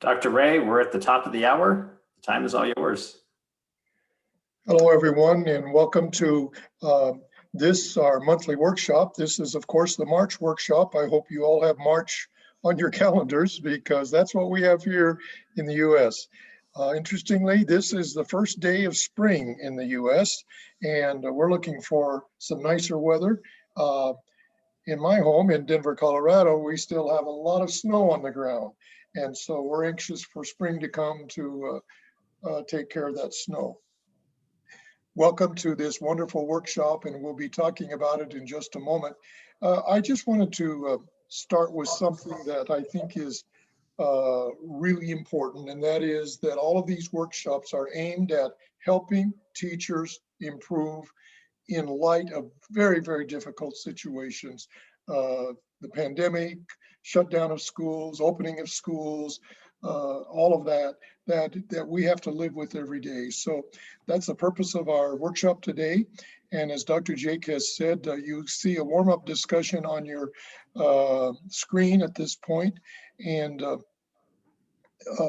Dr. Ray, we're at the top of the hour. The time is all yours. Hello, everyone, and welcome to our monthly workshop. This is, of course, the March workshop. I hope you all have March on your calendars because that's what we have here in the U.S. Interestingly, this is the first day of spring in the U.S., and we're looking for some nicer weather. In my home in Denver, Colorado, we still have a lot of snow on the ground, and so we're anxious for spring to come to take care of that snow. Welcome to this wonderful workshop, and we'll be talking about it in just a moment. I just wanted to start with something that I think is really important, and that is that all of these workshops are aimed at helping teachers improve in light of very, very difficult situations. The pandemic, shutdown of schools, opening of schools, all of that we have to live with every day. So that's the purpose of our workshop today. And as Dr. Jake has said, you see a warm-up discussion on your screen at this point. And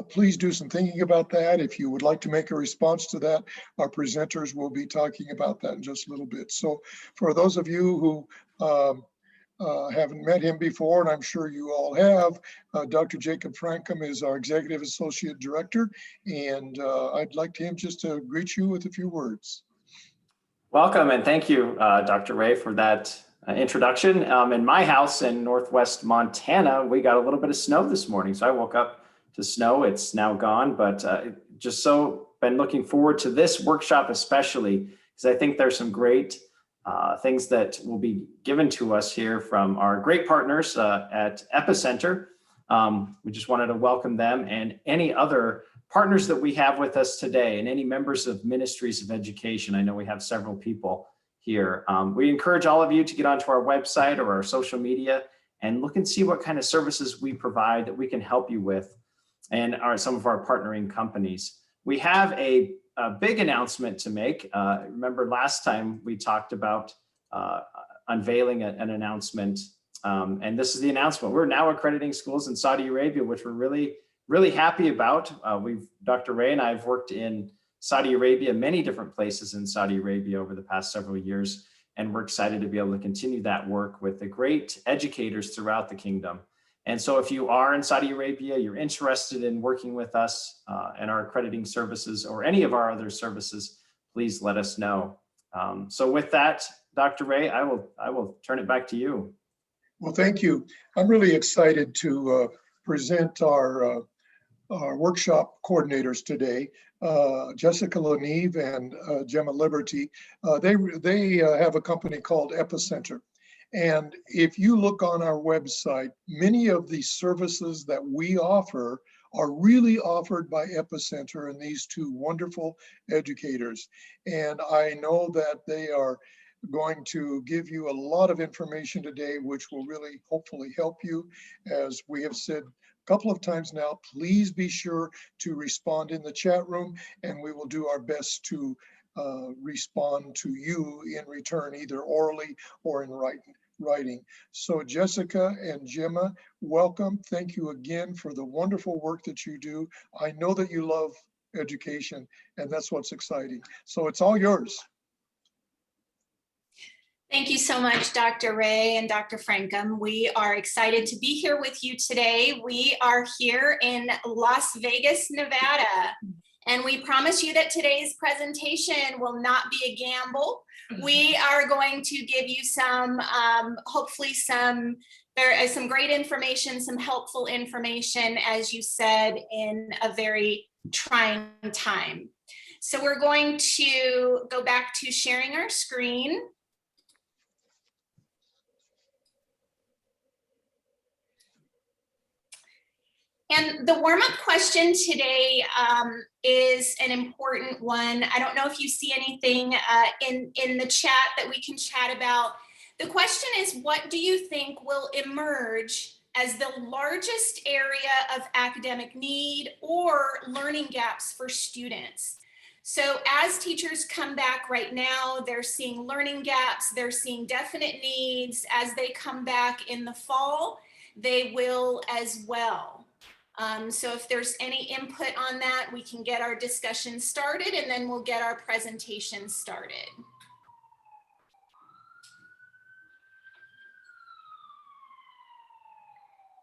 please do some thinking about that. If you would like to make a response to that, our presenters will be talking about that in just a little bit. So for those of you who haven't met him before, and I'm sure you all have, Dr. Jacob Frankum is our Executive Associate Director, and I'd like him just to greet you with a few words. Welcome, and thank you, Dr. Ray, for that introduction. In my house in Northwest Montana, we got a little bit of snow this morning, so I woke up to snow. It's now gone, but just so been looking forward to this workshop, especially because I think there's some great things that will be given to us here from our great partners at Epicenter. We just wanted to welcome them and any other partners that we have with us today and any members of ministries of education. I know we have several people here. We encourage all of you to get onto our website or our social media and look and see what kind of services we provide that we can help you with and some of our partnering companies. We have a big announcement to make. Remember last time we talked about unveiling an announcement, and this is the announcement. We're now accrediting schools in Saudi Arabia, which we're really, really happy about. Dr. Ray and I have worked in Saudi Arabia, many different places in Saudi Arabia over the past several years, and we're excited to be able to continue that work with the great educators throughout the kingdom. And so if you are in Saudi Arabia, you're interested in working with us and our accrediting services or any of our other services, please let us know. So with that, Dr. Ray, I will turn it back to you. Well, thank you. I'm really excited to present our workshop coordinators today, Jessica LeNeave and Gema Liberty. They have a company called Epicenter. And if you look on our website, many of the services that we offer are really offered by Epicenter and these two wonderful educators. And I know that they are going to give you a lot of information today, which will really hopefully help you. As we have said a couple of times now, please be sure to respond in the chat room, and we will do our best to respond to you in return, either orally or in writing. So Jessica and Gema, welcome. Thank you again for the wonderful work that you do. I know that you love education, and that's what's exciting. So it's all yours. Thank you so much, Dr. Ray and Dr. Frankum. We are excited to be here with you today. We are here in Las Vegas, Nevada. And we promise you that today's presentation will not be a gamble. We are going to give you some, hopefully there is some great information, some helpful information, as you said, in a very trying time. So we're going to go back to sharing our screen. And the warm-up question today is an important one. I don't know if you see anything in the chat that we can chat about. The question is, what do you think will emerge as the largest area of academic need or learning gaps for students? So as teachers come back right now, they're seeing learning gaps, they're seeing definite needs. As they come back in the fall, they will as well. So if there's any input on that, we can get our discussion started and then we'll get our presentation started.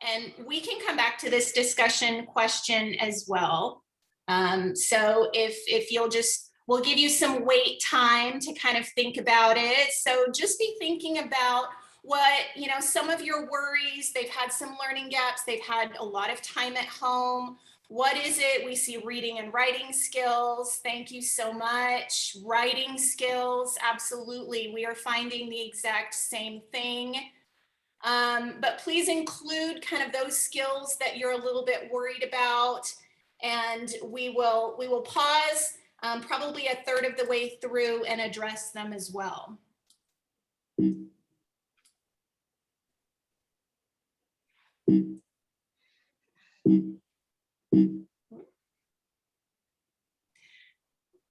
And we can come back to this discussion question as well. So if you'll just, we'll give you some wait time to kind of think about it. So just be thinking about what, you know, some of your worries. They've had some learning gaps. They've had a lot of time at home. What is it? We see reading and writing skills. Thank you so much. Writing skills, absolutely. We are finding the exact same thing. But please include kind of those skills that you're a little bit worried about. And we will pause probably a third of the way through and address them as well.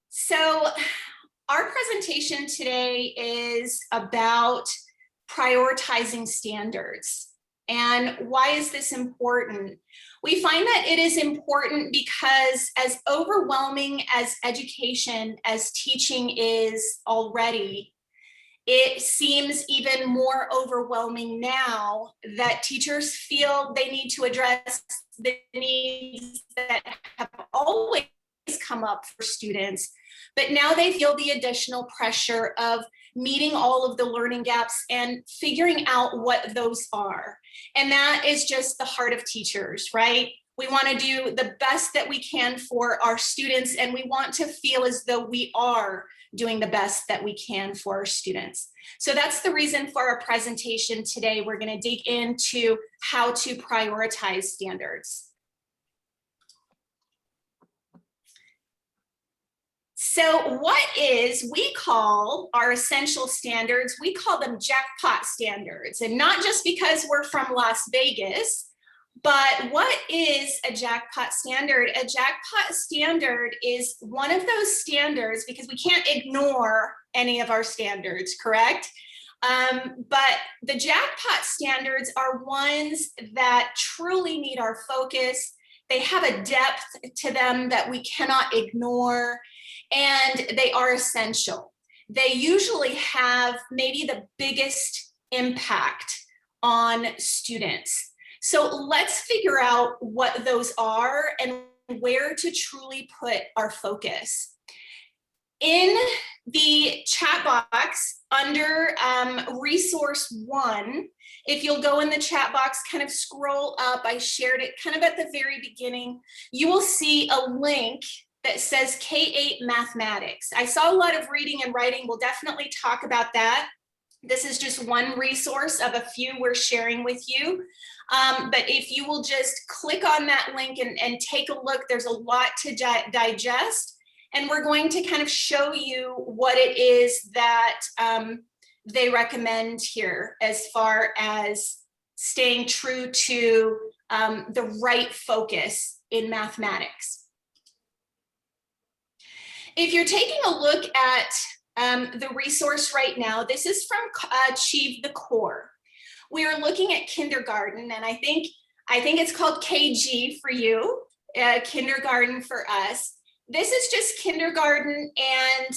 So our presentation today is about prioritizing standards. And why is this important? We find that it is important because as overwhelming as education, as teaching is already, it seems even more overwhelming now that teachers feel they need to address the needs that have always come up for students, but now they feel the additional pressure of meeting all of the learning gaps and figuring out what those are. And that is just the heart of teachers, right? We want to do the best that we can for our students, and we want to feel as though we are doing the best that we can for our students. So that's the reason for our presentation today. We're going to dig into how to prioritize standards. So we call our essential standards, we call them Jackpot standards, and not just because we're from Las Vegas, but what is a Jackpot standard? A Jackpot standard is one of those standards, because we can't ignore any of our standards, correct? But the Jackpot standards are ones that truly need our focus. They have a depth to them that we cannot ignore, and they are essential. They usually have maybe the biggest impact on students. So let's figure out what those are and where to truly put our focus. In the chat box under resource 1, if you'll go in the chat box, kind of scroll up, I shared it kind of at the very beginning, you will see a link that says K-8 mathematics. I saw a lot of reading and writing. We'll definitely talk about that. This is just one resource of a few we're sharing with you. But if you will just click on that link and take a look, there's a lot to digest. And we're going to kind of show you what it is that they recommend here as far as staying true to the right focus in mathematics. If you're taking a look at the resource right now, this is from Achieve the Core. We are looking at kindergarten, and I think it's called KG for you, kindergarten for us. This is just kindergarten, and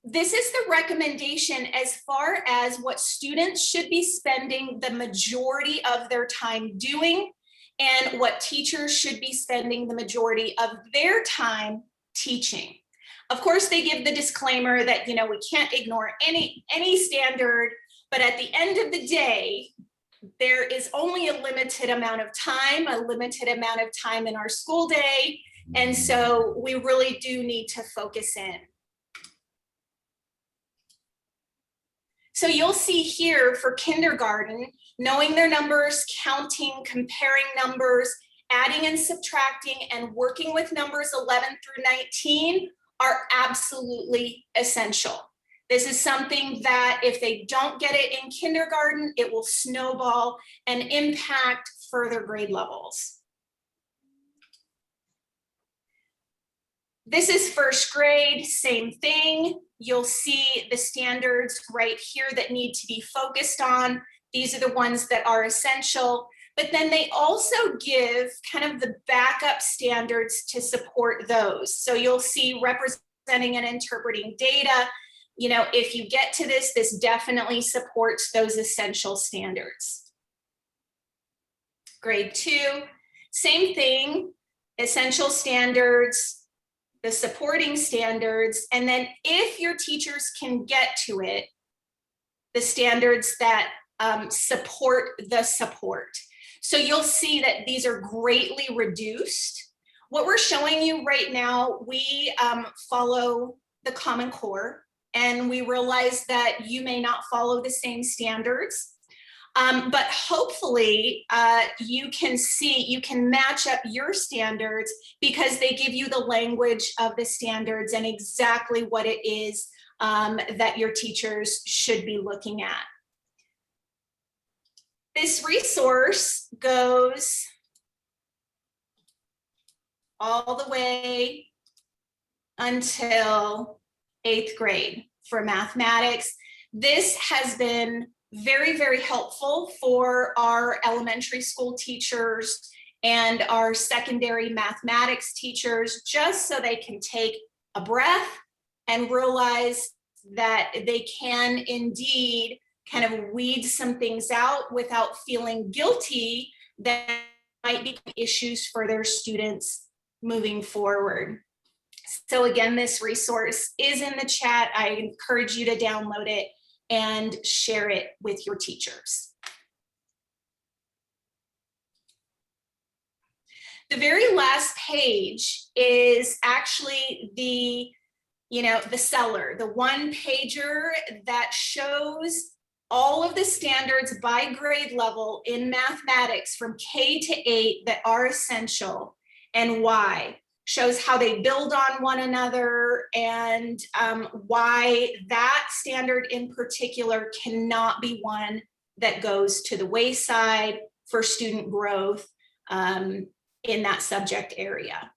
this is the recommendation as far as what students should be spending the majority of their time doing, and what teachers should be spending the majority of their time teaching. Of course, they give the disclaimer that, you know, we can't ignore any standard, but at the end of the day, there is only a limited amount of time in our school day. And so we really do need to focus in. So you'll see here for kindergarten, knowing their numbers, counting, comparing numbers, adding and subtracting, and working with numbers 11 through 19 are absolutely essential. This is something that if they don't get it in kindergarten, it will snowball and impact further grade levels. This is first grade, same thing. You'll see the standards right here that need to be focused on. These are the ones that are essential. but then they also give kind of the backup standards to support those. So you'll see representing and interpreting data. You know, if you get to this, this definitely supports those essential standards. Grade 2, same thing, essential standards, the supporting standards, and then if your teachers can get to it, the standards that support the support. So you'll see that these are greatly reduced. What we're showing you right now, we follow the Common Core, and we realize that you may not follow the same standards. But hopefully you can see, you can match up your standards because they give you the language of the standards and exactly what it is that your teachers should be looking at. This resource goes all the way until 8th grade for mathematics. This has been very, very helpful for our elementary school teachers and our secondary mathematics teachers, just so they can take a breath and realize that they can indeed kind of weed some things out without feeling guilty that might be issues for their students moving forward. So again, this resource is in the chat. I encourage you to download it and share it with your teachers. The very last page is actually the, the seller, the one pager that shows all of the standards by grade level in mathematics from K to 8 that are essential and why. Shows how they build on one another and why that standard in particular cannot be one that goes to the wayside for student growth in that subject area.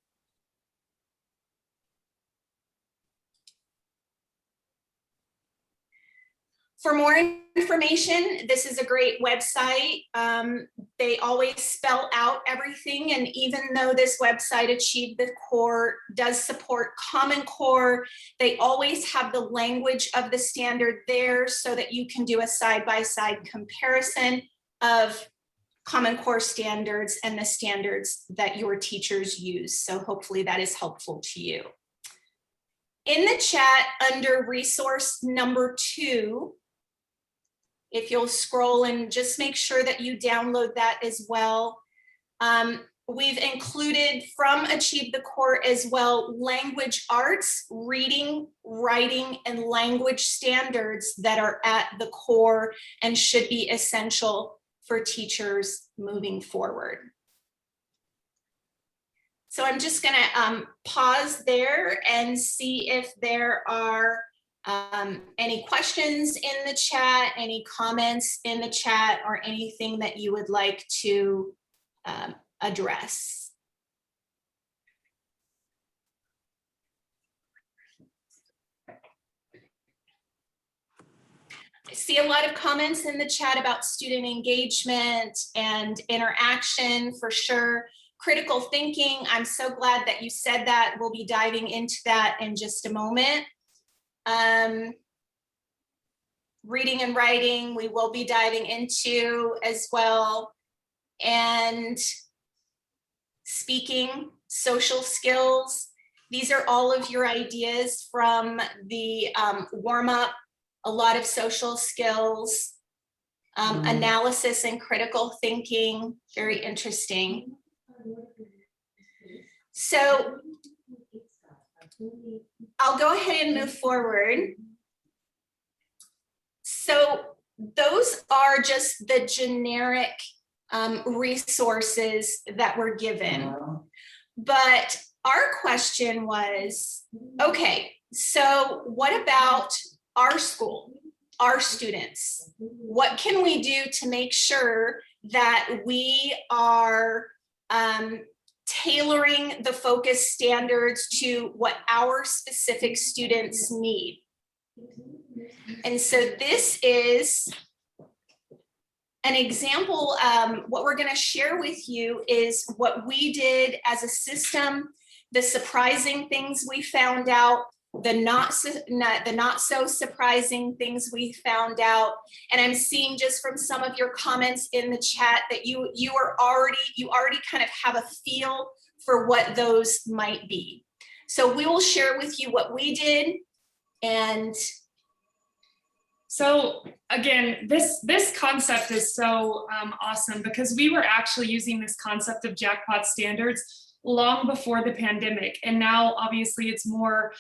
For more information, this is a great website. They always spell out everything, and even though this website, Achieve the Core, does support Common Core, they always have the language of the standard there so that you can do a side-by-side comparison of Common Core standards and the standards that your teachers use. So hopefully that is helpful to you. In the chat under resource number 2, if you'll scroll and just make sure that you download that as well. We've included from Achieve the Core as well, language arts, reading, writing, and language standards that are at the core and should be essential for teachers moving forward. So I'm just gonna pause there and see if there are any questions in the chat, any comments in the chat, or anything that you would like to address. I see a lot of comments in the chat about student engagement and interaction for sure. Critical thinking, I'm so glad that you said that. We'll be diving into that in just a moment. Reading and writing, we will be diving into as well. And speaking, social skills. These are all of your ideas from the warm-up, a lot of social skills, analysis and critical thinking, very interesting. So I'll go ahead and move forward. So those are just the generic resources that were given. But our question was, okay, so what about our school, our students? What can we do to make sure that we are tailoring the focus standards to what our specific students need? And so this is An example, what we're going to share with you is what we did as a system, the surprising things we found out, the not so surprising things we found out. And I'm seeing just from some of your comments in the chat that you already kind of have a feel for what those might be. So we will share with you what we did. And so again, this concept is so awesome, because we were actually using this concept of Jackpot standards long before the pandemic. And now obviously it's more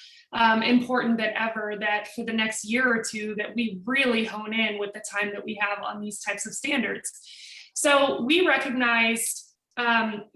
important than ever that for the next year or two that we really hone in with the time that we have on these types of standards. So we recognized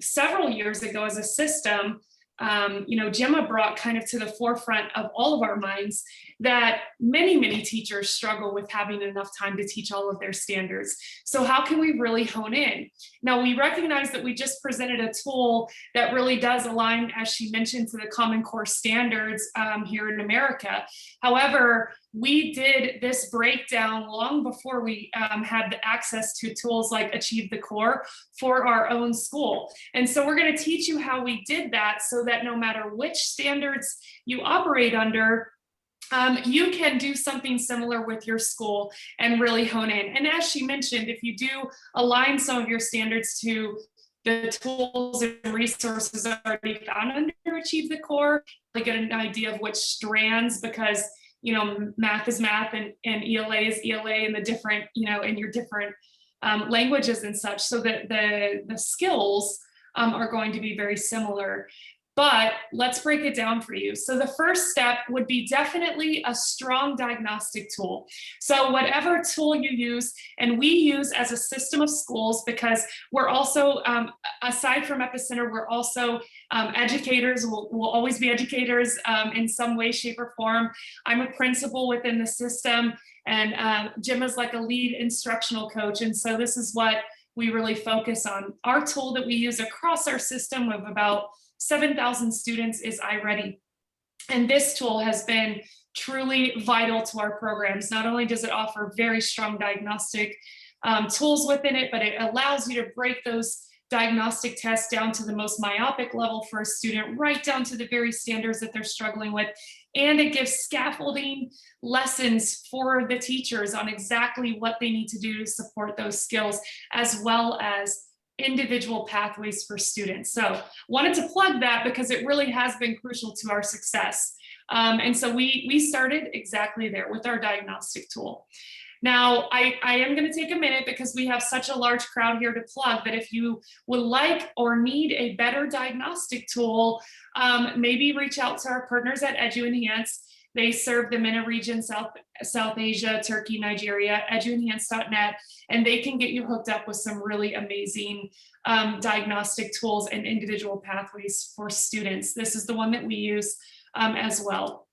several years ago as a system, Gema brought kind of to the forefront of all of our minds that many teachers struggle with having enough time to teach all of their standards. So how can we really hone in? Now, we recognize that we just presented a tool that really does align, as she mentioned, to the Common Core standards here in America. However, we did this breakdown long before we had the access to tools like Achieve the Core for our own school. And so we're going to teach you how we did that so that no matter which standards you operate under, you can do something similar with your school and really hone in. And as she mentioned, if you do align some of your standards to the tools and resources already found under Achieve the Core, you get an idea of which strands, because math is math and ELA is ELA, and the different, in your different languages and such, so that the skills are going to be very similar. But let's break it down for you. So the first step would be definitely a strong diagnostic tool. So whatever tool you use, and we use as a system of schools, because we're also, aside from Epicenter, we're also educators. We'll always be educators in some way, shape, or form. I'm a principal within the system, and Gema's like a lead instructional coach. And so this is what we really focus on. Our tool that we use across our system of about 7,000 students is Iready. And this tool has been truly vital to our programs. Not only does it offer very strong diagnostic tools within it, but it allows you to break those diagnostic tests down to the most myopic level for a student, right down to the very standards that they're struggling with. And it gives scaffolding lessons for the teachers on exactly what they need to do to support those skills, as well as individual pathways for students. So wanted to plug that because it really has been crucial to our success. And so we started exactly there with our diagnostic tool. Now, I am going to take a minute because we have such a large crowd here to plug that if you would like or need a better diagnostic tool, maybe reach out to our partners at EduEnhance. They serve the MENA region, South Asia, Turkey, Nigeria, eduenhance.net, and they can get you hooked up with some really amazing diagnostic tools and individual pathways for students. This is the one that we use as well.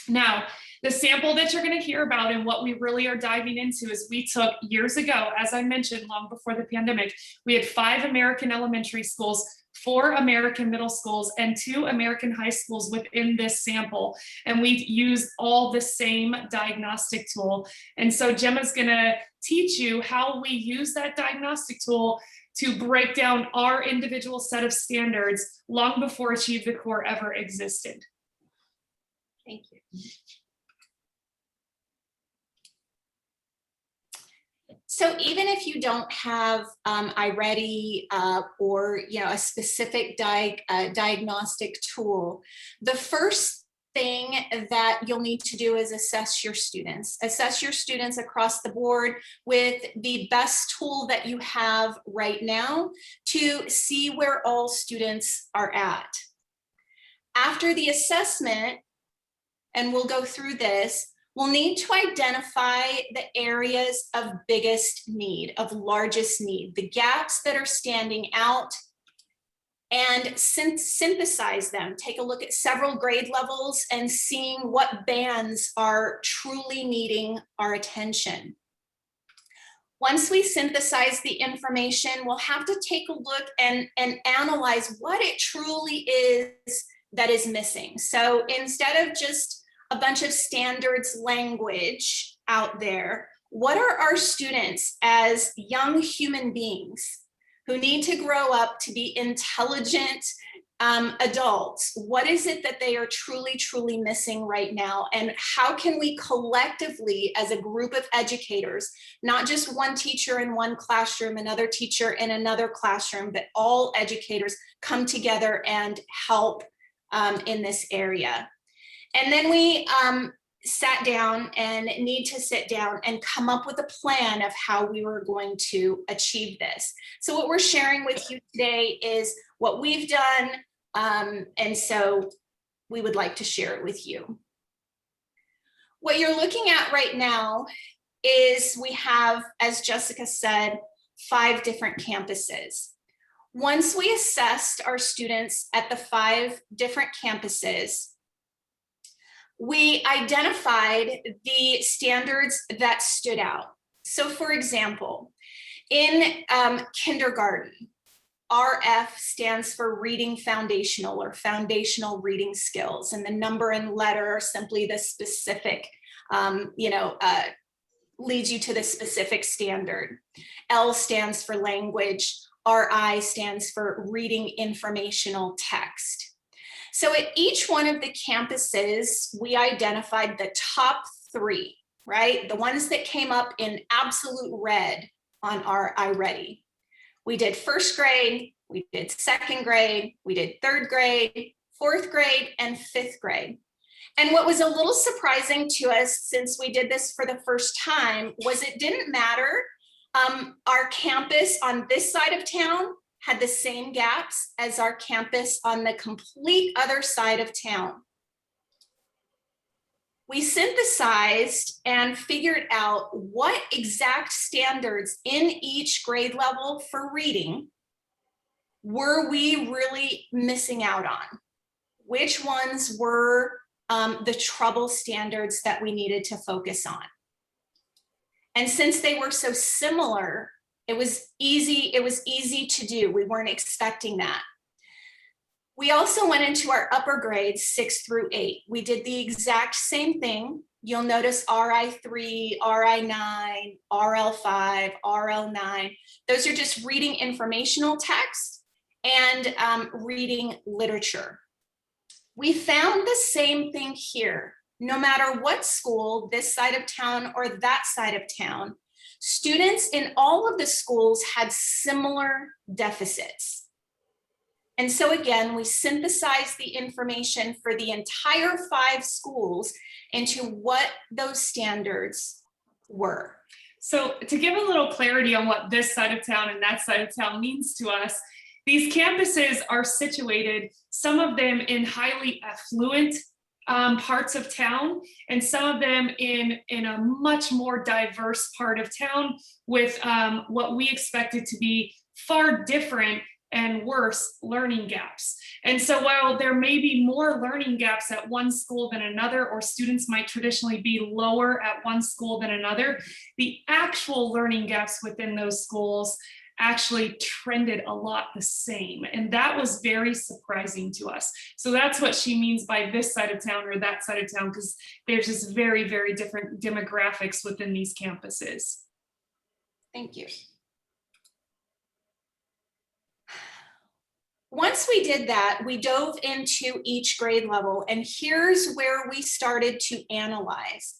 Now, the sample that you're going to hear about and what we really are diving into is we took years ago, as I mentioned, long before the pandemic, we had 5 American elementary schools, 4 American middle schools, and 2 American high schools within this sample. And we used all the same diagnostic tool. And so Gema's going to teach you how we use that diagnostic tool to break down our individual set of standards long before Achieve the Core ever existed. thank you. So even if you don't have Iready or a specific diagnostic tool, the first thing that you'll need to do is assess your students. Assess your students across the board with the best tool that you have right now to see where all students are at. After the assessment, and we'll go through this, we'll need to identify the areas of biggest need, of largest need, the gaps that are standing out, and synthesize them. Take a look at several grade levels and seeing what bands are truly needing our attention. Once we synthesize the information, we'll have to take a look and analyze what it truly is that is missing. So instead of just a bunch of standards language out there, What are our students as young human beings who need to grow up to be intelligent adults? What is it that they are truly, truly missing right now? And how can we collectively, as a group of educators, not just one teacher in one classroom, another teacher in another classroom, but all educators come together and help in this area? And then we sat down and need to sit down and come up with a plan of how we were going to achieve this. So what we're sharing with you today is what we've done, and so we would like to share it with you. What you're looking at right now is we have, as Jessica said, 5 different campuses. Once we assessed our students at the 5 different campuses, we identified the standards that stood out. So for example, in kindergarten, RF stands for reading foundational or foundational reading skills, and the number and letter are simply the specific, leads you to the specific standard. L stands for language, RI stands for reading informational text. So at each one of the campuses, we identified the top 3, right? The ones that came up in absolute red on our Iready. We did 1st grade, we did 2nd grade, we did 3rd grade, 4th grade, and 5th grade. And what was a little surprising to us, since we did this for the first time, was it didn't matter. Our campus on this side of town had the same gaps as our campus on the complete other side of town. We synthesized and figured out what exact standards in each grade level for reading were we really missing out on? Which ones were the trouble standards that we needed to focus on? And since they were so similar, it was easy to do. We weren't expecting that. We also went into our upper grades 6 through 8. We did the exact same thing. You'll notice RI3, RI9, RL5, RL9. Those are just reading informational text and reading literature. We found the same thing here. No matter what school, this side of town or that side of town, students in all of the schools had similar deficits. And so again, we synthesized the information for the entire 5 schools into what those standards were. So to give a little clarity on what this side of town and that side of town means to us, these campuses are situated, some of them in highly affluent parts of town, and some of them in a much more diverse part of town with what we expected to be far different and worse learning gaps. And so while there may be more learning gaps at one school than another, or students might traditionally be lower at one school than another, the actual learning gaps within those schools actually trended a lot the same. And that was very surprising to us. So that's what she means by this side of town or that side of town, because there's just very, very different demographics within these campuses. Thank you. Once we did that, we dove into each grade level, and here's where we started to analyze.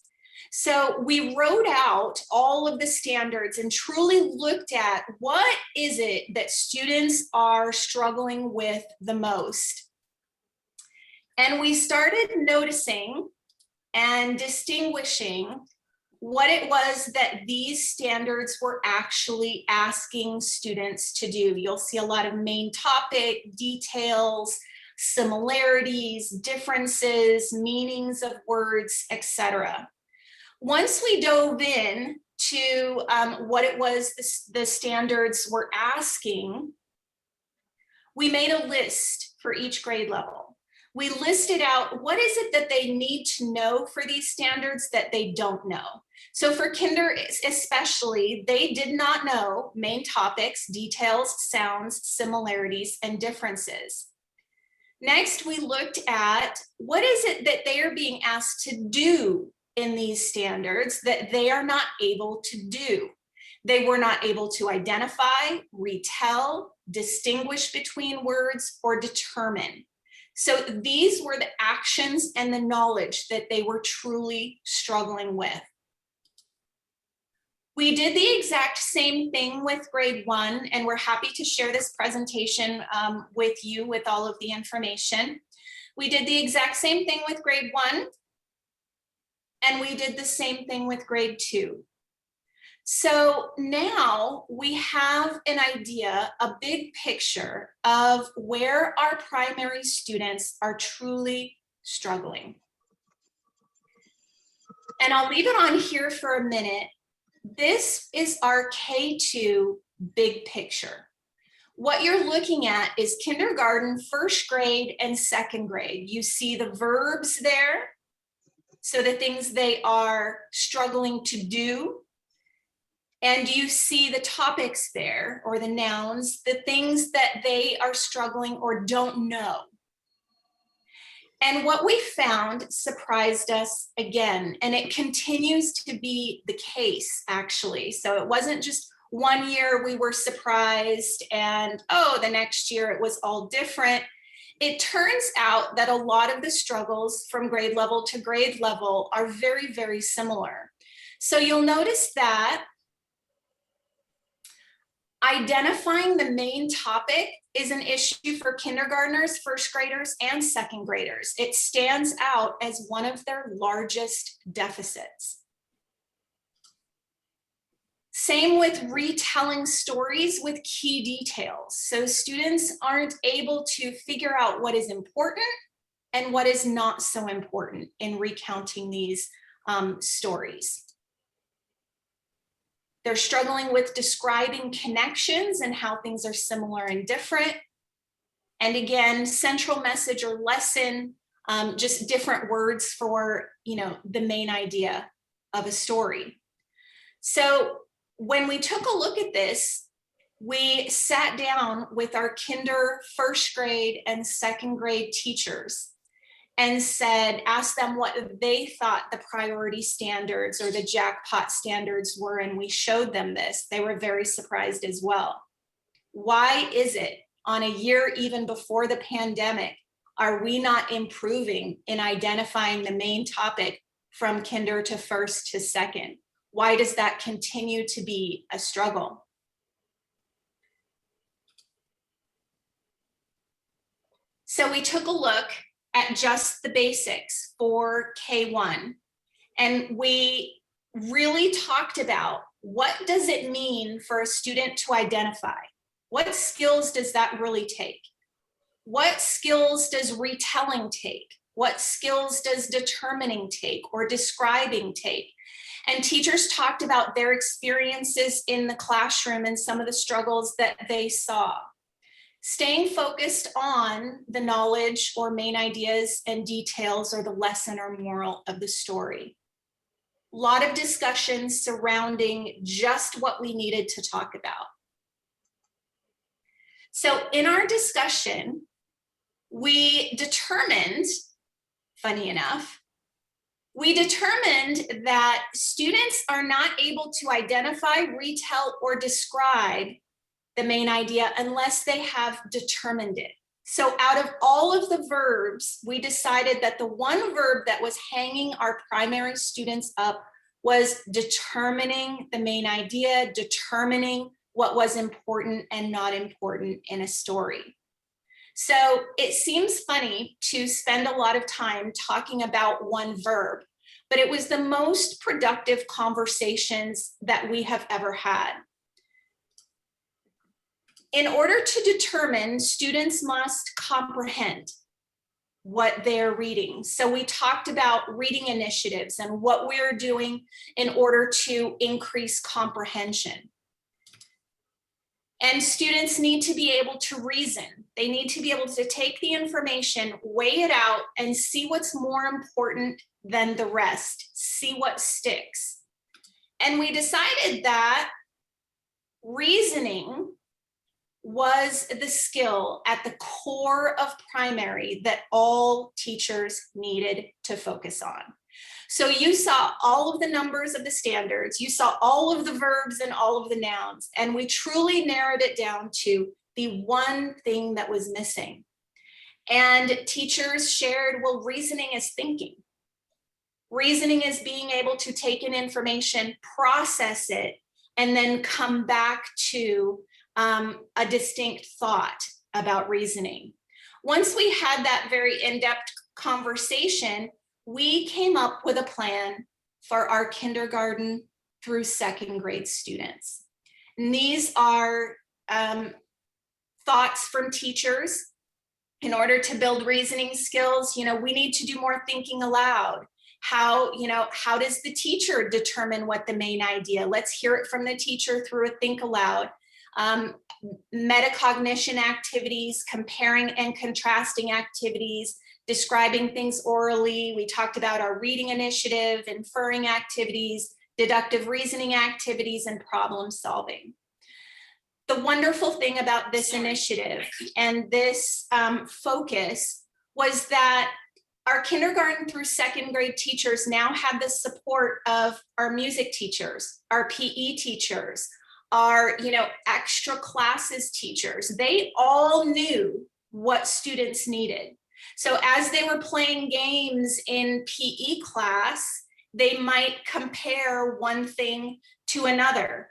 So we wrote out all of the standards and truly looked at what is it that students are struggling with the most. And we started noticing and distinguishing what it was that these standards were actually asking students to do. You'll see a lot of main topic, details, similarities, differences, meanings of words, etc. Once we dove in to what it was the standards were asking, we made a list for each grade level. We listed out what is it that they need to know for these standards that they don't know. So for kinder especially, they did not know main topics, details, sounds, similarities, and differences. Next, we looked at what is it that they are being asked to do in these standards that they are not able to do. They were not able to identify, retell, distinguish between words, or determine. So these were the actions and the knowledge that they were truly struggling with. We did the exact same thing with grade 1, and we're happy to share this presentation with you with all of the information. We did the exact same thing with grade 1, and we did the same thing with grade 2. So now we have an idea, a big picture of where our primary students are truly struggling. And I'll leave it on here for a minute. This is our K2 big picture. What you're looking at is kindergarten, first grade, and second grade. You see the verbs there, so the things they are struggling to do. And you see the topics there, or the nouns, the things that they are struggling or don't know. And what we found surprised us again, and it continues to be the case, actually. So it wasn't just one year we were surprised and, oh, the next year it was all different. It turns out that a lot of the struggles from grade level to grade level are very, very similar. So you'll notice that identifying the main topic is an issue for kindergartners, first graders, and second graders. It stands out as one of their largest deficits. Same with retelling stories with key details. So students aren't able to figure out what is important and what is not so important in recounting these stories. They're struggling with describing connections and how things are similar and different. And again, central message or lesson, just different words for, the main idea of a story. So when we took a look at this, we sat down with our kinder, first grade, and second grade teachers and asked them what they thought the priority standards or the Jackpot standards were, and we showed them this. They were very surprised as well. Why is it on a year even before the pandemic, are we not improving in identifying the main topic from kinder to first to second? Why does that continue to be a struggle? So we took a look at just the basics for K1. And we really talked about what does it mean for a student to identify? What skills does that really take? What skills does retelling take? What skills does determining take or describing take? And teachers talked about their experiences in the classroom and some of the struggles that they saw. Staying focused on the knowledge or main ideas and details or the lesson or moral of the story. A lot of discussions surrounding just what we needed to talk about. So in our discussion, we determined, funny enough, we determined that students are not able to identify, retell, or describe the main idea unless they have determined it. So out of all of the verbs, we decided that the one verb that was hanging our primary students up was determining the main idea, determining what was important and not important in a story. So it seems funny to spend a lot of time talking about one verb, but it was the most productive conversations that we have ever had. In order to determine, students must comprehend what they're reading. So we talked about reading initiatives and what we're doing in order to increase comprehension. And students need to be able to reason. They need to be able to take the information, weigh it out, and see what's more important than the rest, see what sticks. And we decided that reasoning was the skill at the core of primary that all teachers needed to focus on. So you saw all of the numbers of the standards, you saw all of the verbs and all of the nouns, and we truly narrowed it down to the one thing that was missing. And teachers shared, well, reasoning is thinking. Reasoning is being able to take in information, process it, and then come back to a distinct thought about reasoning. Once we had that very in-depth conversation, we came up with a plan for our kindergarten through second grade students. And these are thoughts from teachers. In order to build reasoning skills, we need to do more thinking aloud. How does the teacher determine what the main idea? Let's hear it from the teacher through a think aloud. Metacognition activities, comparing and contrasting activities, describing things orally. We talked about our reading initiative, inferring activities, deductive reasoning activities, and problem solving. The wonderful thing about this initiative and this focus was that our kindergarten through second grade teachers now had the support of our music teachers, our PE teachers, our extra classes teachers. They all knew what students needed. So as they were playing games in PE class, they might compare one thing to another.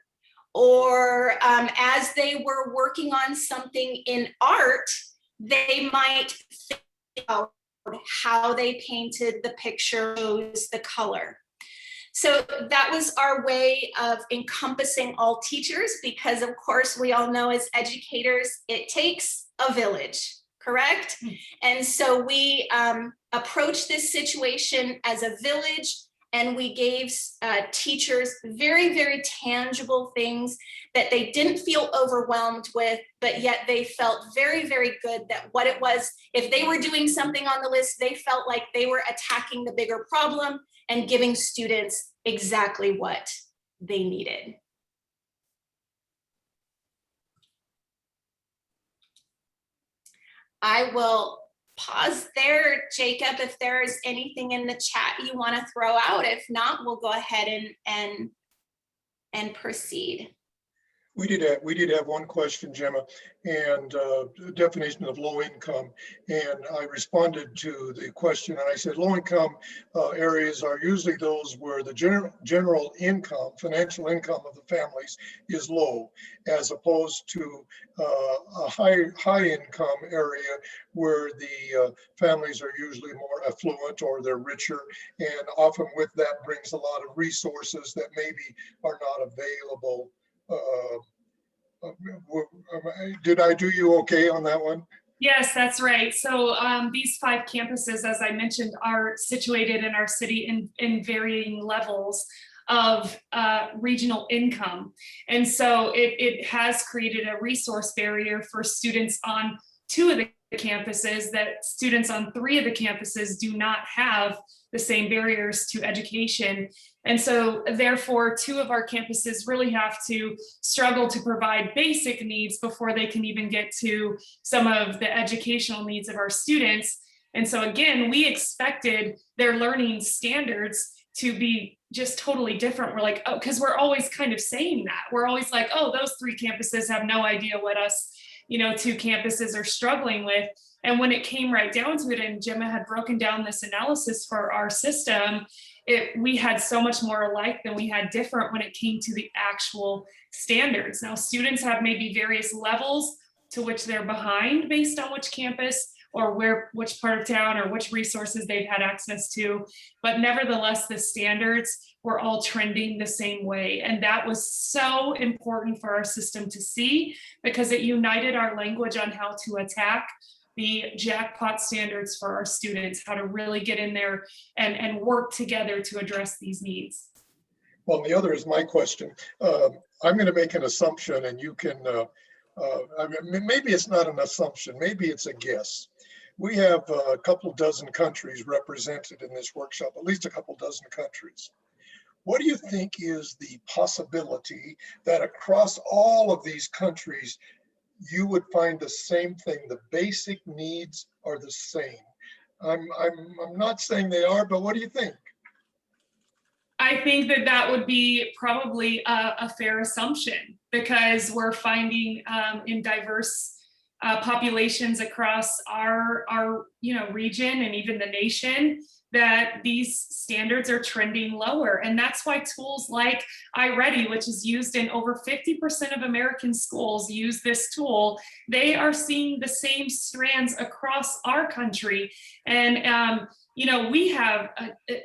Or as they were working on something in art, they might think about how they painted the pictures, the color. So that was our way of encompassing all teachers, because of course we all know as educators, it takes a village, correct? And so we approached this situation as a village, and we gave teachers very, very tangible things that they didn't feel overwhelmed with, but yet they felt very, very good that what it was, if they were doing something on the list, they felt like they were attacking the bigger problem and giving students exactly what they needed. I will pause there, Jacob, if there is anything in the chat you want to throw out. If not, we'll go ahead and proceed. We did have one question, Gemma, and definition of low income. And I responded to the question and I said, low income areas are usually those where the general income, financial income of the families is low, as opposed to a high income area where the families are usually more affluent or they're richer. And often with that brings a lot of resources that maybe are not available. Did I do you okay on that one? Yes, that's right. So these 5 campuses, as I mentioned, are situated in our city in varying levels of regional income. And so it has created a resource barrier for students on 2 of the campuses, that students on 3 of the campuses do not have the same barriers to education. And so therefore 2 of our campuses really have to struggle to provide basic needs before they can even get to some of the educational needs of our students. And so again, we expected their learning standards to be just totally different. We're like, oh, because we're always kind of saying that. We're always like, oh, those 3 campuses have no idea what us 2 campuses are struggling with. And when it came right down to it, and Gemma had broken down this analysis for our system, we had so much more alike than we had different when it came to the actual standards. Now, students have maybe various levels to which they're behind based on which campus or which part of town or which resources they've had access to, but nevertheless, the standards were all trending the same way. And that was so important for our system to see, because it united our language on how to attack the Jackpot standards for our students, how to really get in there and work together to address these needs. Well, the other is my question. I'm going to make an assumption, and you can, maybe it's not an assumption, maybe it's a guess. We have a couple dozen countries represented in this workshop, at least a couple dozen countries. What do you think is the possibility that across all of these countries, you would find the same thing? The basic needs are the same. I'm not saying they are, but what do you think? I think that that would be probably a fair assumption, because we're finding in diverse populations across our region and even the nation that these standards are trending lower. And that's why tools like Iready, which is used in over 50% of American schools, use this tool. They are seeing the same strands across our country. And we have a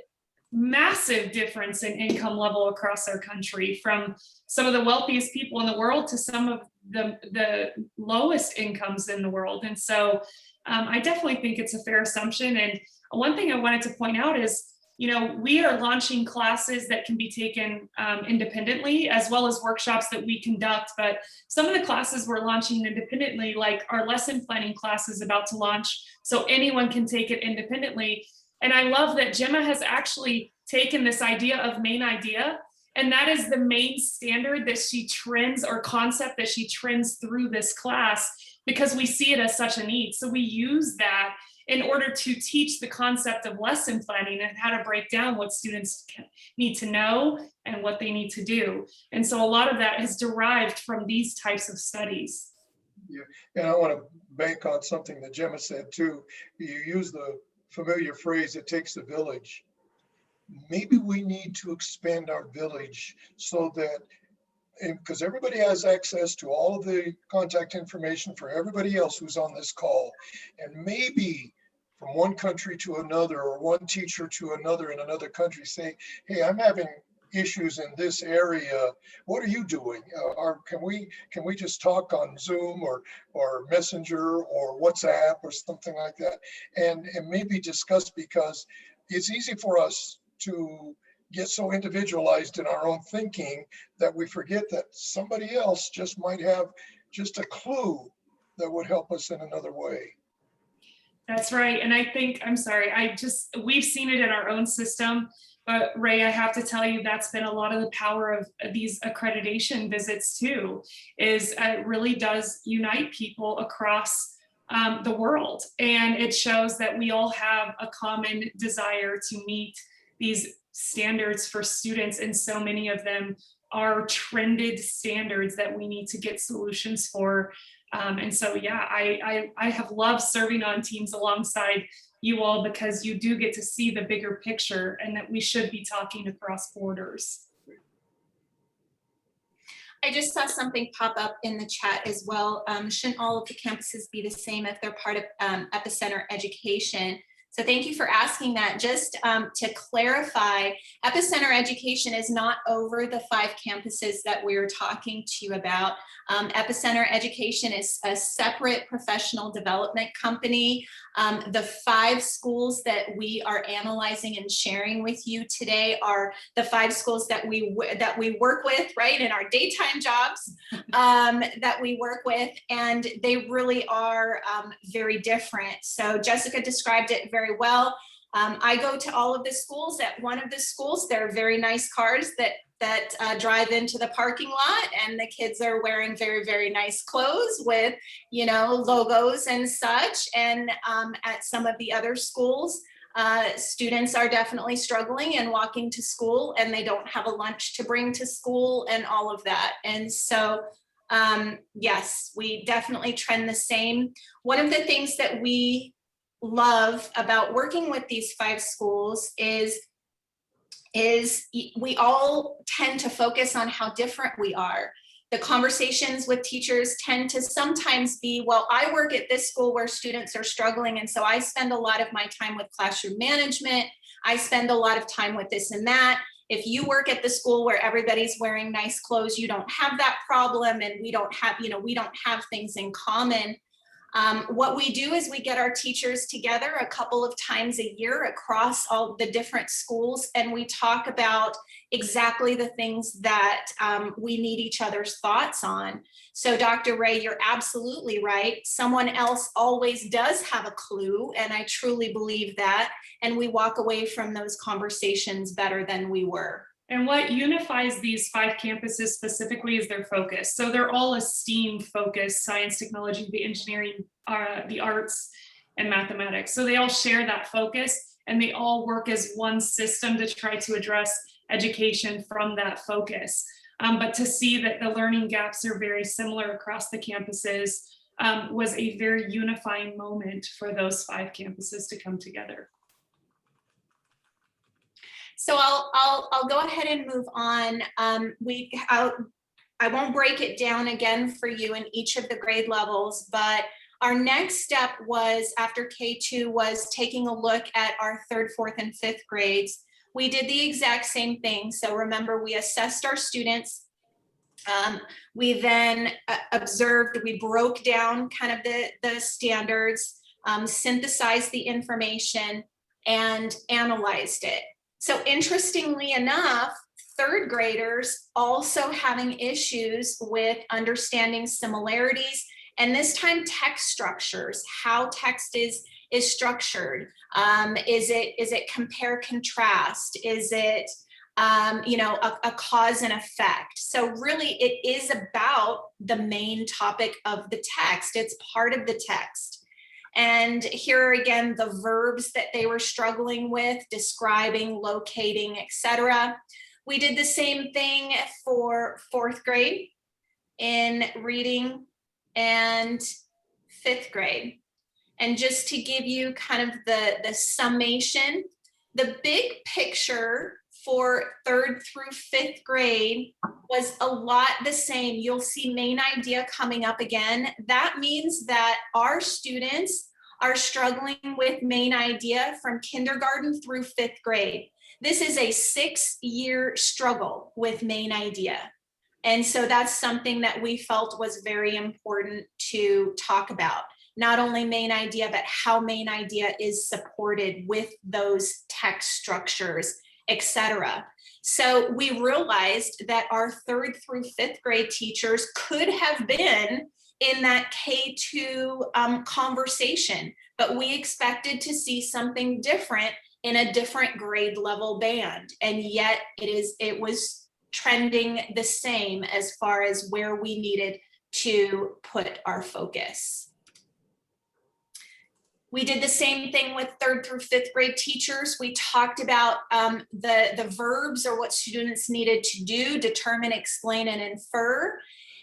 massive difference in income level across our country, from some of the wealthiest people in the world to some of the lowest incomes in the world. And so I definitely think it's a fair assumption. And one thing I wanted to point out is, we are launching classes that can be taken independently, as well as workshops that we conduct. But some of the classes we're launching independently, like our lesson planning class is about to launch, so anyone can take it independently. And I love that Gema has actually taken this idea of main idea, and that is the main standard that she trends, or concept that she trends through this class, because we see it as such a need. So we use that in order to teach the concept of lesson planning and how to break down what students need to know and what they need to do. And so a lot of that is derived from these types of studies. Yeah, and I want to bank on something that Gema said too. You use the familiar phrase, it takes a village. Maybe we need to expand our village so that, because everybody has access to all of the contact information for everybody else who's on this call. And maybe from one country to another, or one teacher to another in another country, say, hey, I'm having issues in this area. What are you doing? Or can we just talk on Zoom or Messenger or WhatsApp or something like that, and maybe discuss, because it's easy for us to get so individualized in our own thinking that we forget that somebody else just might have just a clue that would help us in another way. That's right. And I think, we've seen it in our own system. But Ray, I have to tell you, that's been a lot of the power of these accreditation visits too, is it really does unite people across the world. And it shows that we all have a common desire to meet these standards for students. And so many of them are trended standards that we need to get solutions for. And so, yeah, I have loved serving on teams alongside you all, because you do get to see the bigger picture, and that we should be talking across borders. I just saw something pop up in the chat as well. Shouldn't all of the campuses be the same if they're part of Epicenter Education? So thank you for asking that. Just to clarify, Epicenter Education is not over the 5 campuses that we're talking to you about. Epicenter Education is a separate professional development company. The 5 schools that we are analyzing and sharing with you today are the 5 schools that we work with, right, in our daytime jobs that we work with, and they really are very different. So Jessica described it very well. I go to all of the schools. At one of the schools, there are very nice cars that drive into the parking lot, and the kids are wearing very, very nice clothes with, logos and such. And at some of the other schools, students are definitely struggling and walking to school, and they don't have a lunch to bring to school and all of that. And so, yes, we definitely trend the same. One of the things that we love about working with these 5 schools is we all tend to focus on how different we are. The conversations with teachers tend to sometimes be, well, I work at this school where students are struggling, and so I spend a lot of my time with classroom management. I spend a lot of time with this and that. If you work at the school where everybody's wearing nice clothes, you don't have that problem, and we don't have things in common. What we do is we get our teachers together a couple of times a year across all the different schools, and we talk about exactly the things that we need each other's thoughts on. So Dr. Ray, you're absolutely right. Someone else always does have a clue, and I truly believe that. And we walk away from those conversations better than we were. And what unifies these 5 campuses specifically is their focus. So they're all a STEAM focus: science, technology, the engineering, the arts, and mathematics. So they all share that focus, and they all work as one system to try to address education from that focus. But to see that the learning gaps are very similar across the campuses was a very unifying moment for those 5 campuses to come together. So I'll go ahead and move on. I won't break it down again for you in each of the grade levels, but our next step was, after K2, was taking a look at our 3rd, 4th, and 5th grades. We did the exact same thing. So remember, we assessed our students. We then observed, we broke down kind of the standards, synthesized the information, and analyzed it. So interestingly enough, 3rd graders also having issues with understanding similarities, and this time text structures, how text is structured. Is it compare contrast? Is it a cause and effect? So really it is about the main topic of the text. It's part of the text. And here are again the verbs that they were struggling with: describing, locating, etc. We did the same thing for 4th grade in reading and 5th grade. And just to give you kind of the summation, the big picture for 3rd through 5th grade was a lot the same. You'll see main idea coming up again. That means that our students are struggling with main idea from kindergarten through 5th grade. This is a 6-year struggle with main idea. And so that's something that we felt was very important to talk about. Not only main idea, but how main idea is supported with those text structures, etc. So we realized that our 3rd through 5th grade teachers could have been in that K2 conversation, but we expected to see something different in a different grade level band. And yet it was trending the same as far as where we needed to put our focus. We did the same thing with 3rd through 5th grade teachers. We talked about the verbs, or what students needed to do: determine, explain, and infer.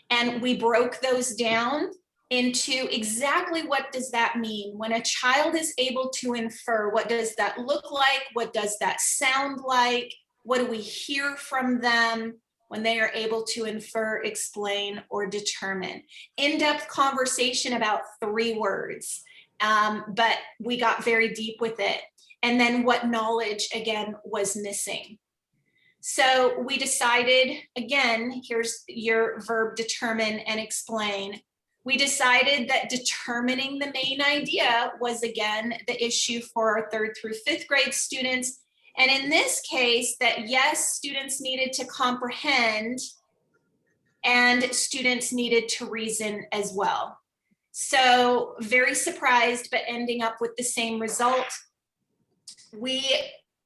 And we broke those down into exactly what does that mean. When a child is able to infer, what does that look like? What does that sound like? What do we hear from them when they are able to infer, explain, or determine? In-depth conversation about 3 words. But we got very deep with it. And then what knowledge, again, was missing. So we decided, again, here's your verb: determine and explain. We decided that determining the main idea was, again, the issue for our 3rd through 5th grade students. And in this case, that yes, students needed to comprehend and students needed to reason as well. So very surprised, but ending up with the same result. We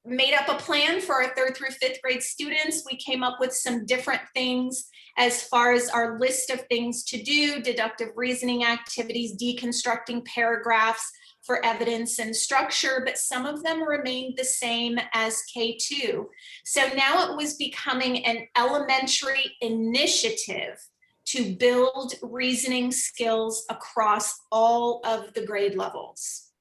made up a plan for our 3rd through 5th grade students. We came up with some different things as far as our list of things to do: deductive reasoning activities, deconstructing paragraphs for evidence and structure, but some of them remained the same as K2. So now it was becoming an elementary initiative to build reasoning skills across all of the grade levels.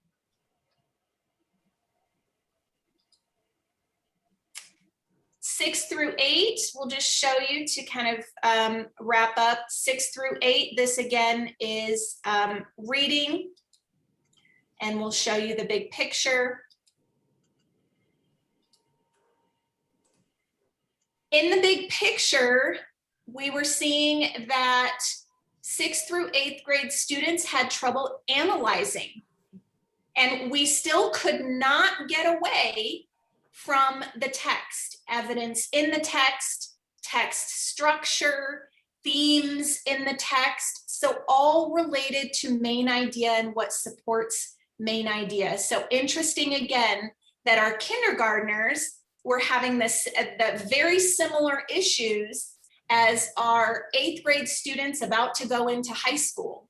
6 through 8, we'll just show you to kind of wrap up. 6 through 8, this again is reading, and we'll show you the big picture. In the big picture, we were seeing that 6th through 8th grade students had trouble analyzing, and we still could not get away from the text, evidence in the text, text structure, themes in the text, so all related to main idea and what supports main idea. So interesting again that our kindergartners were having the very similar issues as our 8th grade students about to go into high school.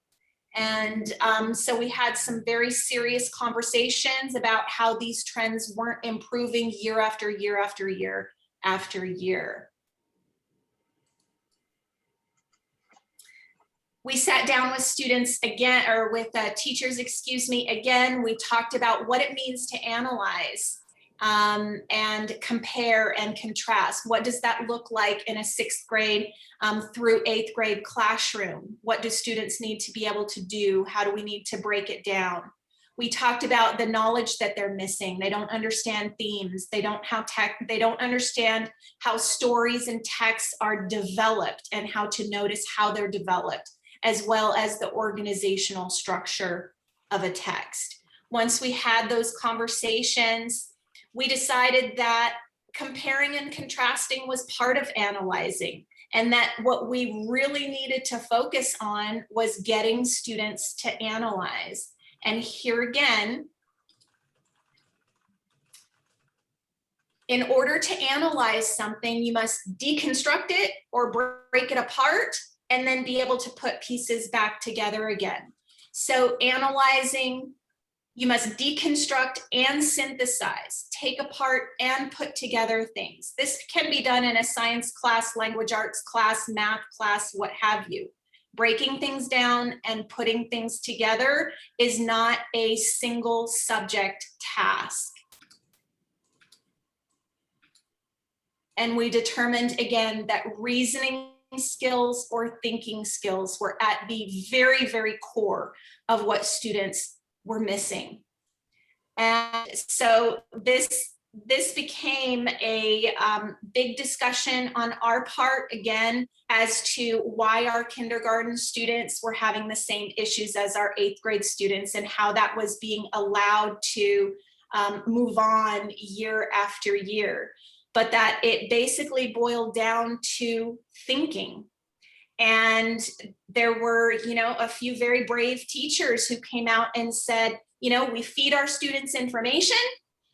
And so we had some very serious conversations about how these trends weren't improving year after year after year after year. We sat down with students again, or with teachers, excuse me, again. We talked about what it means to analyze and compare and contrast. What does that look like in a 6th grade through 8th grade classroom? What do students need to be able to do? How do we need to break it down? We talked about the knowledge that they're missing. They don't understand themes. They don't understand how stories and texts are developed and how to notice how they're developed, as well as the organizational structure of a text. Once we had those conversations, we decided that comparing and contrasting was part of analyzing, and that what we really needed to focus on was getting students to analyze. And here again, in order to analyze something, you must deconstruct it or break it apart and then be able to put pieces back together again. So analyzing, you must deconstruct and synthesize, take apart and put together things. This can be done in a science class, language arts class, math class, what have you. Breaking things down and putting things together is not a single subject task. And we determined again that reasoning skills or thinking skills were at the very, very core of what students were missing. And so this became a big discussion on our part, again, as to why our kindergarten students were having the same issues as our 8th grade students and how that was being allowed to move on year after year. But that it basically boiled down to thinking. And there were, a few very brave teachers who came out and said, we feed our students information.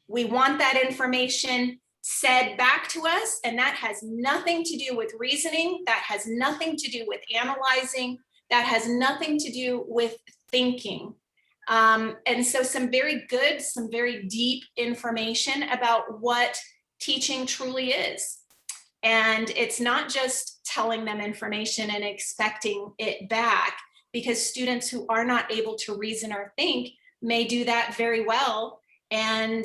We want that information said back to us, and that has nothing to do with reasoning. That has nothing to do with analyzing. That has nothing to do with thinking. And so some very good, some very deep information about what teaching truly is. And it's not just telling them information and expecting it back, because students who are not able to reason or think may do that very well and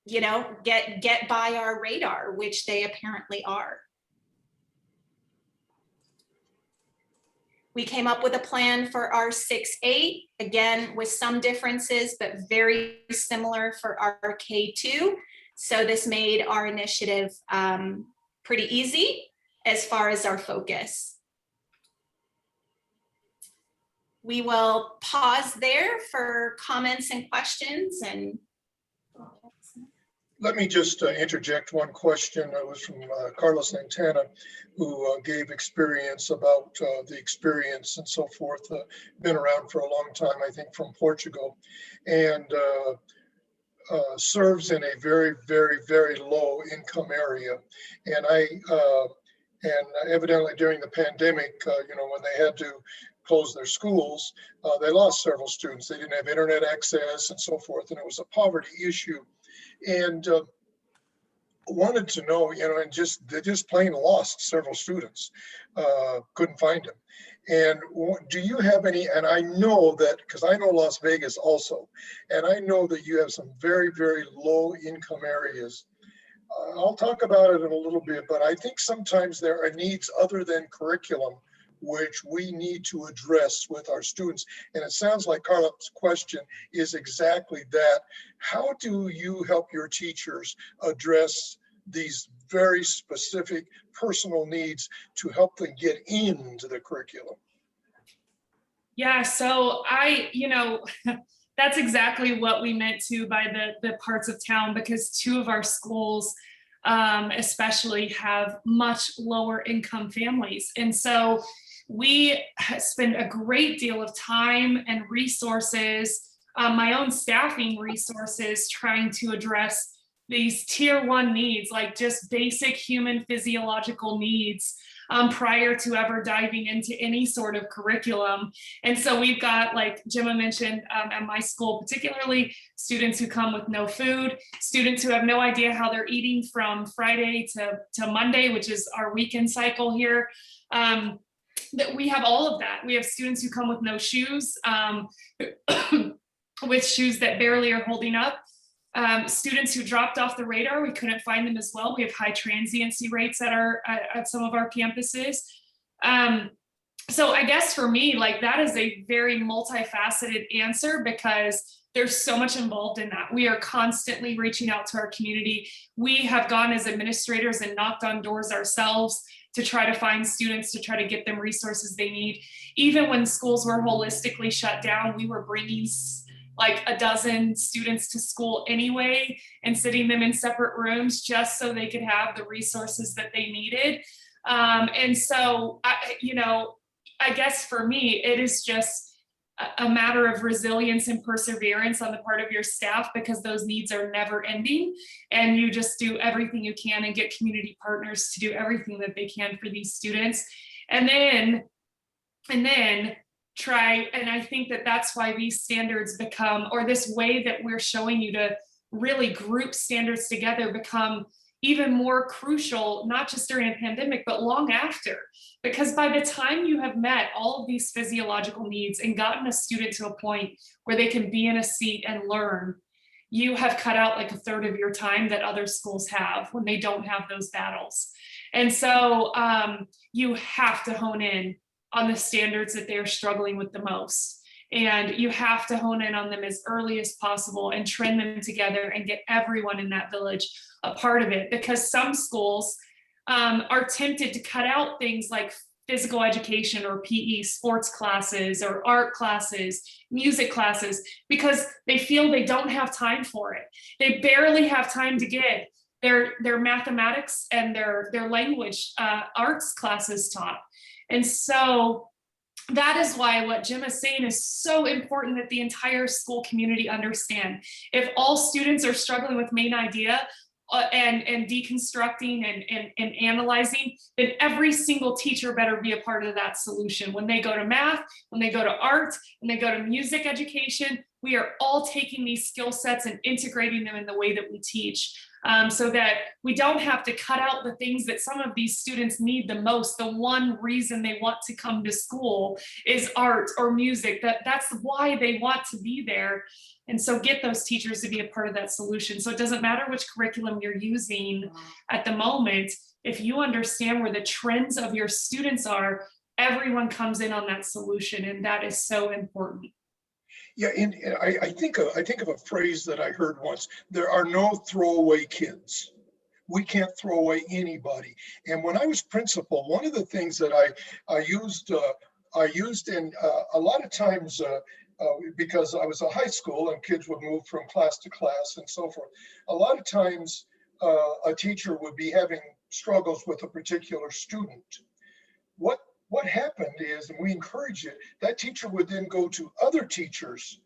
get by our radar, which they apparently are. We came up with a plan for our 6-8, again, with some differences, but very similar for our K2. So this made our initiative pretty easy as far as our focus. We will pause there for comments and questions. And let me just interject one question. It was from Carlos Santana, who gave experience about the experience and so forth. Been around for a long time, I think, from Portugal, and serves in a very, very, very low income area. And evidently during the pandemic, when they had to close their schools, they lost several students. They didn't have internet access and so forth, and it was a poverty issue. And wanted to know, and they just plain lost several students, couldn't find them. And do you have any, and I know that, because I know Las Vegas also, and I know that you have some very, very low income areas. I'll talk about it in a little bit, but I think sometimes there are needs other than curriculum which we need to address with our students. And it sounds like Carla's question is exactly that. How do you help your teachers address these very specific personal needs to help them get into the curriculum? Yeah, so that's exactly what we meant to by the parts of town, because 2 of our schools especially have much lower income families. And so we spend a great deal of time and resources, my own staffing resources, trying to address these tier 1 needs, like just basic human physiological needs prior to ever diving into any sort of curriculum. And so we've got, like Gema mentioned, at my school particularly, students who come with no food, students who have no idea how they're eating from Friday to Monday, which is our weekend cycle here. That we have all of that. We have students who come with no shoes, with shoes that barely are holding up. Students who dropped off the radar, we couldn't find them as well. We have high transiency rates at some of our campuses. So I guess for me, like, that is a very multifaceted answer, because there's so much involved in that. We are constantly reaching out to our community. We have gone as administrators and knocked on doors ourselves to try to find students, to try to get them resources they need. Even when schools were holistically shut down, we were bringing like a dozen students to school anyway and sitting them in separate rooms just so they could have the resources that they needed. And so, I guess for me, it is just a matter of resilience and perseverance on the part of your staff, because those needs are never ending, and you just do everything you can and get community partners to do everything that they can for these students. And then try, and I think that that's why these standards become, or this way that we're showing you to really group standards together, become even more crucial, not just during a pandemic, but long after. Because by the time you have met all of these physiological needs and gotten a student to a point where they can be in a seat and learn, you have cut out like a third of your time that other schools have when they don't have those battles. And so you have to hone in on the standards that they're struggling with the most. And you have to hone in on them as early as possible and trend them together and get everyone in that village a part of it. Because some schools are tempted to cut out things like physical education or PE, sports classes or art classes, music classes, because they feel they don't have time for it. They barely have time to get their mathematics and their language arts classes taught. And so that is why what Gema is saying is so important, that the entire school community understand. If all students are struggling with main idea and deconstructing and analyzing, then every single teacher better be a part of that solution. When they go to math, when they go to art, when they go to music education, we are all taking these skill sets and integrating them in the way that we teach. So that we don't have to cut out the things that some of these students need the most. The one reason they want to come to school is art or music. That's why they want to be there. And so get those teachers to be a part of that solution. So it doesn't matter which curriculum you're using at the moment. If you understand where the trends of your students are, everyone comes in on that solution. And that is so important. Yeah, and I think of a phrase that I heard once: there are no throwaway kids. We can't throw away anybody. And when I was principal, one of the things that I used in a lot of times, because I was a high school and kids would move from class to class and so forth, a lot of times a teacher would be having struggles with a particular student. What happened is, and we encourage it, that teacher would then go to other teachers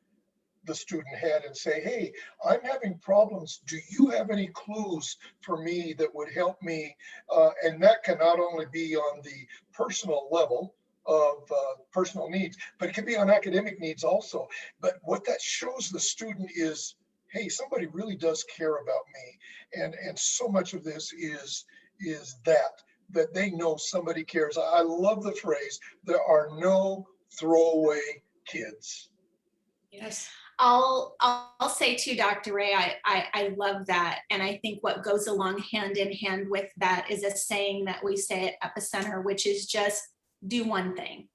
the student had and say, hey, I'm having problems. Do you have any clues for me that would help me? And that can not only be on the personal level of personal needs, but it can be on academic needs also. But what that shows the student is, hey, somebody really does care about me. And so much of this is that they know somebody cares. I love the phrase, there are no throwaway kids. Yes. I'll say too, Dr. Ray, I love that. And I think what goes along hand in hand with that is a saying that we say at Epicenter, which is just do one thing.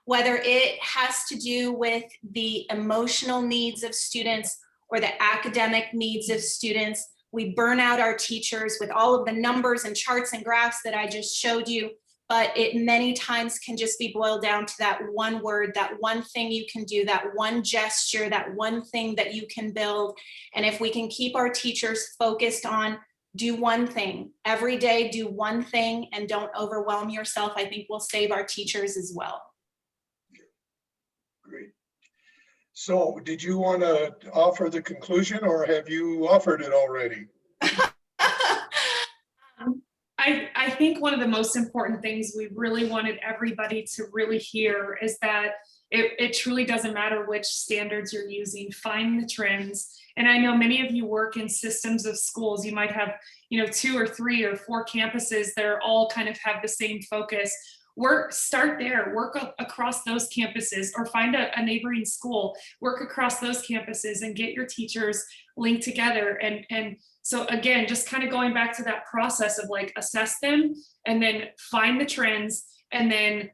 Whether it has to do with the emotional needs of students or the academic needs of students. We burn out our teachers with all of the numbers and charts and graphs that I just showed you, but it many times can just be boiled down to that one word, that one thing you can do, that one gesture, that one thing that you can build. And if we can keep our teachers focused on do one thing every day, do one thing, and don't overwhelm yourself, I think we'll save our teachers as well. Great. So did you want to offer the conclusion, or have you offered it already? I I think one of the most important things we really wanted everybody to really hear is that it truly doesn't matter which standards you're using. Find the trends. And I know many of you work in systems of schools. You might have, 2 or 3 or 4 campuses that are all kind of have the same focus. Start there, work across those campuses, or find a neighboring school, work across those campuses and get your teachers linked together. And so again, just kind of going back to that process of like assess them and then find the trends and then,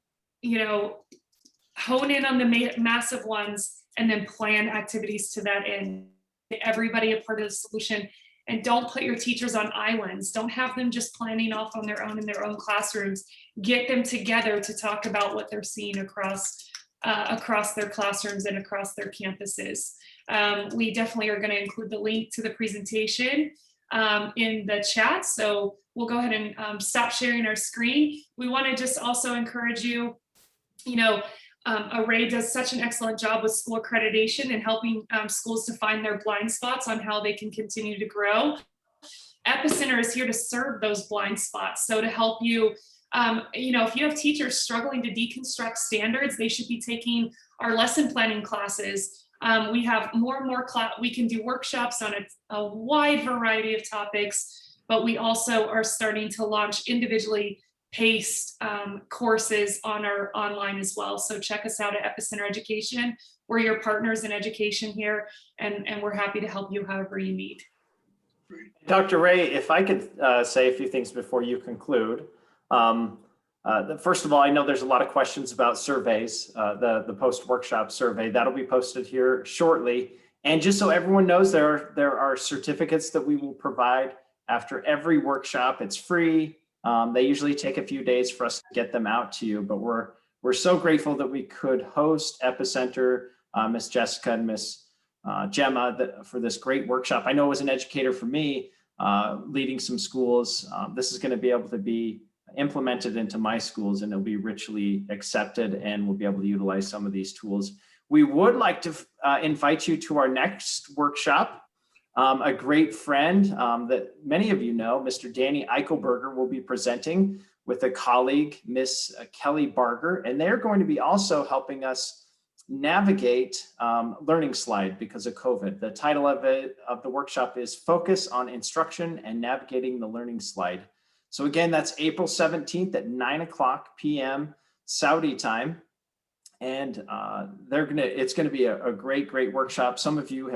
hone in on the massive ones and then plan activities to that end. Get everybody a part of the solution, and don't put your teachers on islands. Don't have them just planning off on their own in their own classrooms. Get them together to talk about what they're seeing across their classrooms and across their campuses. We definitely are going to include the link to the presentation in the chat. So we'll go ahead and stop sharing our screen. We want to just also encourage you, Iready does such an excellent job with school accreditation and helping schools to find their blind spots on how they can continue to grow. Epicenter is here to serve those blind spots. So to help you, if you have teachers struggling to deconstruct standards, they should be taking our lesson planning classes. We have more and more we can do workshops on a wide variety of topics, but we also are starting to launch individually paced courses on our online as well. So check us out at Epicenter Education. We're your partners in education here, and we're happy to help you however you need. Dr. Ray, if I could say a few things before you conclude. First of all, I know there's a lot of questions about surveys, the post-workshop survey. That'll be posted here shortly. And just so everyone knows, there are certificates that we will provide after every workshop. It's free. They usually take a few days for us to get them out to you, but we're so grateful that we could host Epicenter, Miss Jessica and Miss Gema for this great workshop. I know as an educator for me, leading some schools, this is going to be able to be implemented into my schools, and it'll be richly accepted, and we'll be able to utilize some of these tools. We would like to invite you to our next workshop. A great friend that many of you know, Mr. Danny Eichelberger, will be presenting with a colleague, Miss Kelly Barger, and they're going to be also helping us navigate Learning Slide because of COVID. The title of the workshop is Focus on Instruction and Navigating the Learning Slide. So again, that's April 17th at 9:00 p.m. Saudi time, and it's going to be a great workshop. Some of you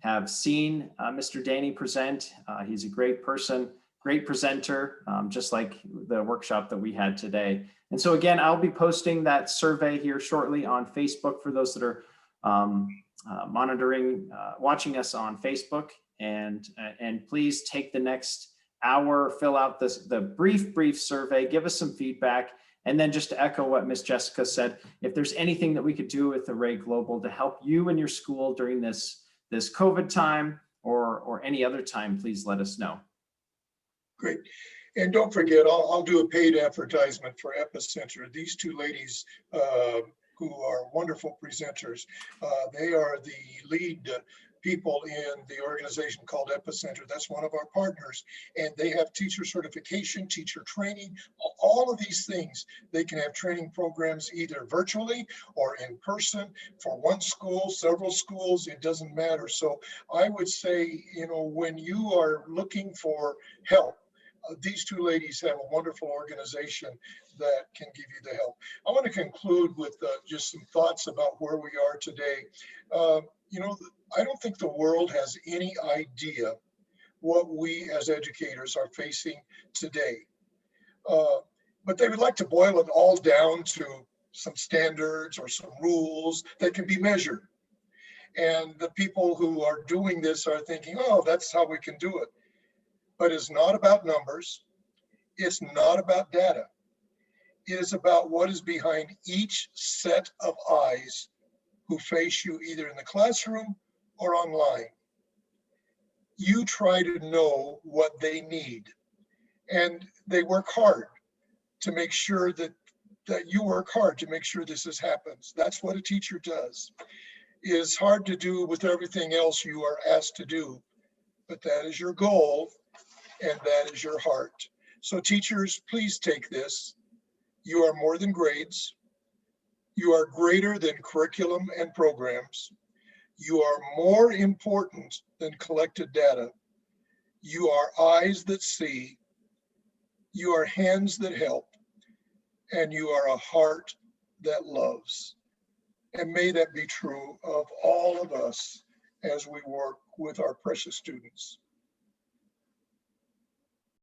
have seen Mr. Danny present. He's a great person, great presenter, just like the workshop that we had today. And so again, I'll be posting that survey here shortly on Facebook for those that are watching us on Facebook. And please take the next hour, fill out the brief survey, give us some feedback. And then just to echo what Ms. Jessica said, if there's anything that we could do with Array Global to help you and your school during this COVID time or any other time, please let us know. Great. And don't forget, I'll do a paid advertisement for Epicenter. These two ladies who are wonderful presenters, they are the lead people in the organization called Epicenter. That's one of our partners. And they have teacher certification, teacher training, all of these things. They can have training programs either virtually or in person for one school, several schools, it doesn't matter. So I would say, when you are looking for help, these two ladies have a wonderful organization that can give you the help. I want to conclude with just some thoughts about where we are today. I don't think the world has any idea what we as educators are facing today. But they would like to boil it all down to some standards or some rules that can be measured. And the people who are doing this are thinking, oh, that's how we can do it. But it's not about numbers. It's not about data. It is about what is behind each set of eyes who face you either in the classroom or online. You try to know what they need, and they work hard to make sure that you work hard to make sure this happens. That's what a teacher does. It is hard to do with everything else you are asked to do, but that is your goal and that is your heart. So teachers, please take this. You are more than grades. You are greater than curriculum and programs. You are more important than collected data. You are eyes that see. You are hands that help. And you are a heart that loves. And may that be true of all of us as we work with our precious students.